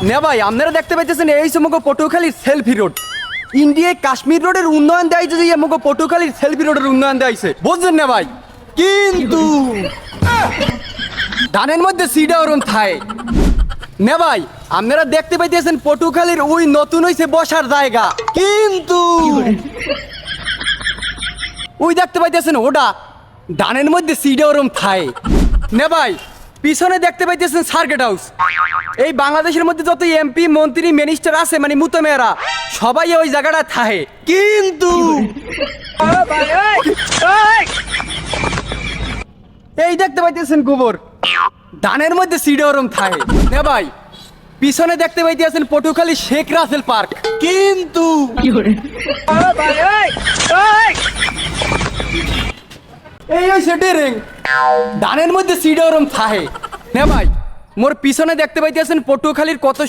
নে ভাই আপনারা দেখতে পাইতেছেন এই সমগ্র পটুয়াখালীর সেলফি রোড ইন্ডিয়ায় কাশ্মীর রোডের উন্নয়ন দেয় যদি আমাকে পটুয়াখালীর সেলফি রোডের উন্নয়ন দেয়ছে বুঝছেন না ভাই কিন্তু ধানের মধ্যে সিডা ওরম থায় নে ভাই আপনারা দেখতে পাইতেছেন পটুয়াখালীর ওই নতুন হইছে বসার জায়গা কিন্তু ওই দেখতে পাইতেছেন ওটা ধানের মধ্যে সিডা ওরম থায় নে ভাই পিছনে দেখতে পাইতেছেন সার্কিট হাউস এই বাংলাদেশের মধ্যে যত এমপি মন্ত্রী মিনিস্টার আছে মানে মুতমেরা সবাই ওই জায়গাটা থাকে কিন্তু এই দেখতে পাইতেছেন গোবর ধানের মধ্যে সিডা ওরম থাকে নে ভাই পিছনে দেখতে পাইতেছেন পটুয়াখালী শেখ রাসেল পার্ক কিন্তু এই ওই সেটেরিং ধানের মধ্যে সিডা ওরম থাকে নে ভাই মোর পিছনে দেখতে পাইতেছেন পটুয়াখালীর কত